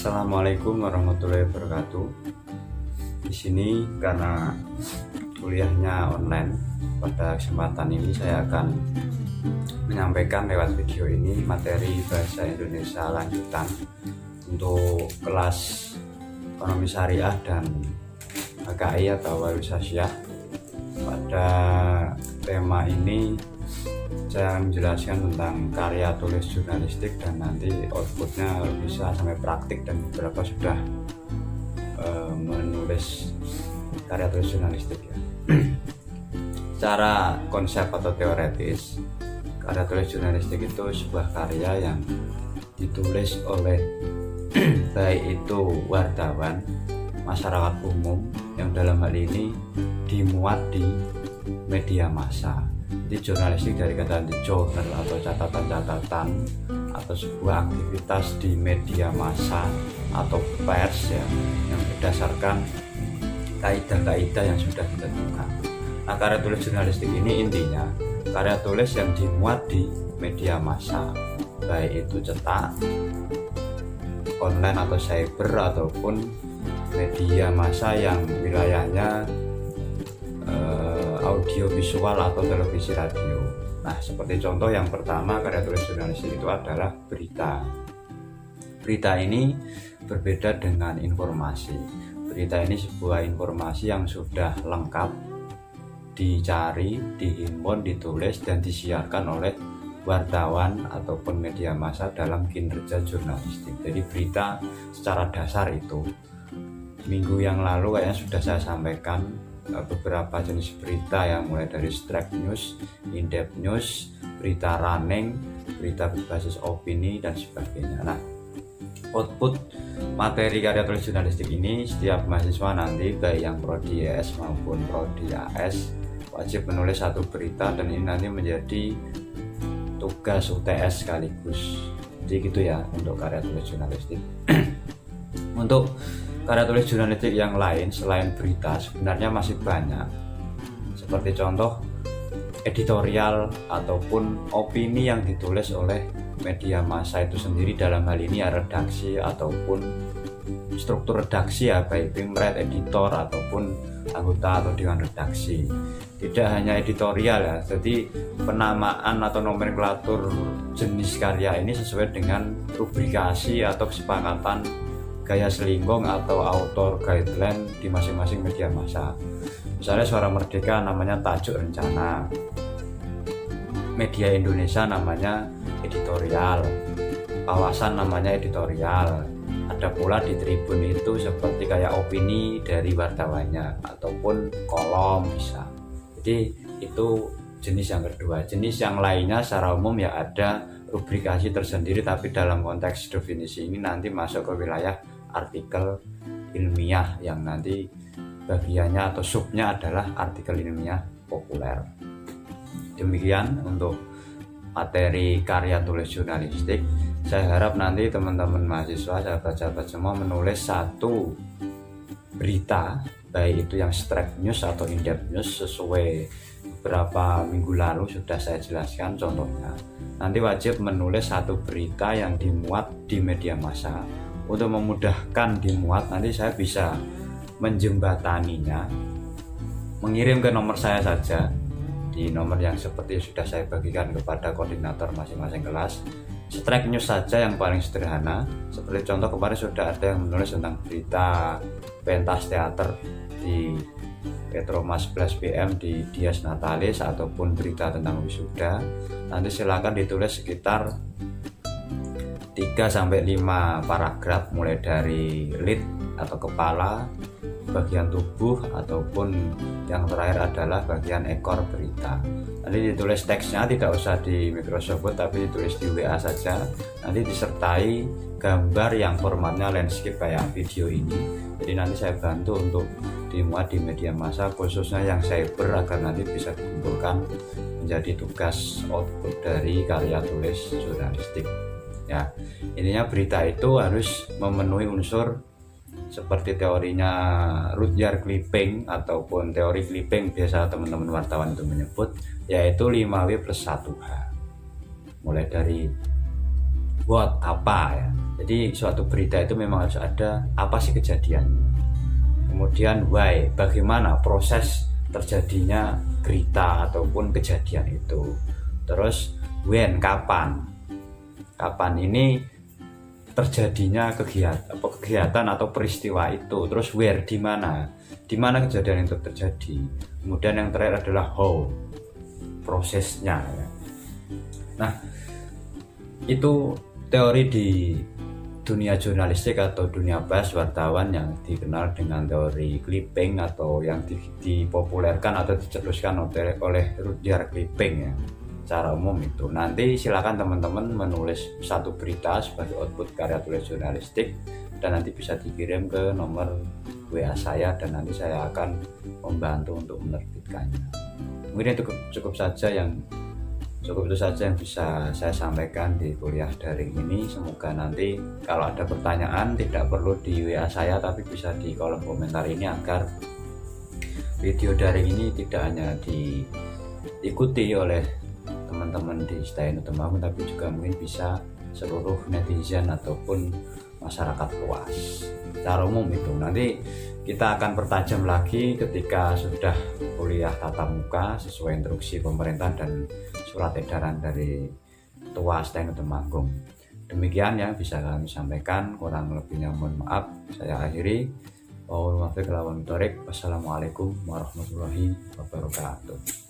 Assalamualaikum warahmatullahi wabarakatuh. Di sini karena kuliahnya online, pada kesempatan ini saya akan menyampaikan lewat video ini materi bahasa Indonesia lanjutan untuk kelas ekonomi syariah dan HKI atau Warusasyah. Pada tema ini saya menjelaskan tentang karya tulis jurnalistik dan nanti outputnya bisa sampai praktik, dan beberapa sudah menulis karya tulis jurnalistik ya. Secara konsep atau teoretis, karya tulis jurnalistik itu sebuah karya yang ditulis oleh baik itu wartawan, masyarakat umum yang dalam hal ini dimuat di media massa. Jadi jurnalistik dari kata journal atau catatan-catatan atau sebuah aktivitas di media massa atau pers ya, yang berdasarkan kaidah-kaidah yang sudah ditentukan. Nah, karya tulis jurnalistik ini intinya karya tulis yang dimuat di media massa, baik itu cetak, online atau cyber, ataupun media massa yang wilayahnya audio visual atau televisi radio. Nah, seperti contoh yang pertama karya tulis jurnalistik itu adalah berita. Berita ini berbeda dengan informasi. Berita ini sebuah informasi yang sudah lengkap dicari, dihimpun, ditulis dan disiarkan oleh wartawan ataupun media massa dalam kinerja jurnalistik. Jadi berita secara dasar itu. Minggu yang lalu kayaknya sudah saya sampaikan beberapa jenis berita ya, mulai dari strike news, in-depth news, berita running, berita berbasis opini dan sebagainya. Nah, output materi karya tulis jurnalistik ini setiap mahasiswa nanti baik yang prodi ES maupun prodi AS wajib menulis satu berita, dan ini nanti menjadi tugas UTS sekaligus. Jadi gitu ya untuk karya tulis jurnalistik. Untuk karya tulis jurnalistik yang lain selain berita sebenarnya masih banyak, seperti contoh editorial ataupun opini yang ditulis oleh media massa itu sendiri, dalam hal ini ya redaksi ataupun struktur redaksi ya, baik pimret, editor ataupun anggota atau dewan redaksi. Tidak hanya editorial ya, jadi penamaan atau nomenklatur jenis karya ini sesuai dengan rubrikasi atau kesepakatan gaya selingkong atau author guideline di masing-masing media massa. Misalnya Suara Merdeka namanya tajuk rencana, Media Indonesia namanya editorial, Kawasan namanya editorial. Ada pula di Tribun itu seperti kayak opini dari wartawannya ataupun kolom bisa. Jadi itu jenis yang kedua. Jenis yang lainnya secara umum ya ada rubrikasi tersendiri, tapi dalam konteks definisi ini nanti masuk ke wilayah artikel ilmiah yang nanti bagiannya atau subnya adalah artikel ilmiah populer. Demikian untuk materi karya tulis jurnalistik. Saya harap nanti teman-teman mahasiswa, sahabat-sahabat semua menulis satu berita, baik itu yang strike news atau in-depth news sesuai beberapa minggu lalu sudah saya jelaskan contohnya. Nanti wajib menulis satu berita yang dimuat di media massa. Untuk memudahkan dimuat, nanti saya bisa menjembataninya, mengirim ke nomor saya saja, di nomor yang seperti sudah saya bagikan kepada koordinator masing-masing kelas. Strike news saja yang paling sederhana, seperti contoh kemarin sudah ada yang menulis tentang berita pentas teater di Petromas 11 PM di Dias Natalis ataupun berita tentang wisuda. Nanti silakan ditulis sekitar 3-5 paragraf, mulai dari lead atau kepala, bagian tubuh, ataupun yang terakhir adalah bagian ekor berita. Nanti ditulis teksnya, tidak usah di Microsoft Word tapi ditulis di WA saja. Nanti disertai gambar yang formatnya landscape kayak video ini. Jadi nanti saya bantu untuk dimuat di media massa, khususnya yang cyber, agar nanti bisa dikumpulkan menjadi tugas output dari karya tulis jurnalistik. Ya, intinya berita itu harus memenuhi unsur seperti teorinya Rudyard Kipling ataupun teori Kipling biasa teman-teman wartawan itu menyebut, yaitu 5W plus 1H. Mulai dari what, apa ya. Jadi suatu berita itu memang harus ada apa sih kejadiannya, kemudian why, bagaimana proses terjadinya berita ataupun kejadian itu, terus when, kapan ini terjadinya kegiatan atau peristiwa itu, terus where, di mana kejadian itu terjadi, kemudian yang terakhir adalah how, prosesnya. Nah, itu teori di dunia jurnalistik atau dunia pers wartawan yang dikenal dengan teori clipping, atau yang dipopulerkan atau dicetuskan oleh Rudyard Kipling ya. Secara umum itu, nanti silakan teman-teman menulis satu berita sebagai output karya tulis jurnalistik dan nanti bisa dikirim ke nomor WA saya dan nanti saya akan membantu untuk menerbitkannya. Mungkin itu cukup itu saja yang bisa saya sampaikan di kuliah daring ini. Semoga nanti kalau ada pertanyaan tidak perlu di WA saya tapi bisa di kolom komentar ini, agar video daring ini tidak hanya diikuti oleh teman-teman di STAIN Temanggung tapi juga mungkin bisa seluruh netizen ataupun masyarakat luas. Secara umum itu nanti kita akan pertajam lagi ketika sudah kuliah tatap muka sesuai instruksi pemerintah dan surat edaran dari Ketua STAIN Temanggung. Demikian yang bisa kami sampaikan, kurang lebihnya mohon maaf. Saya akhiri. Wassalamualaikum warahmatullahi wabarakatuh.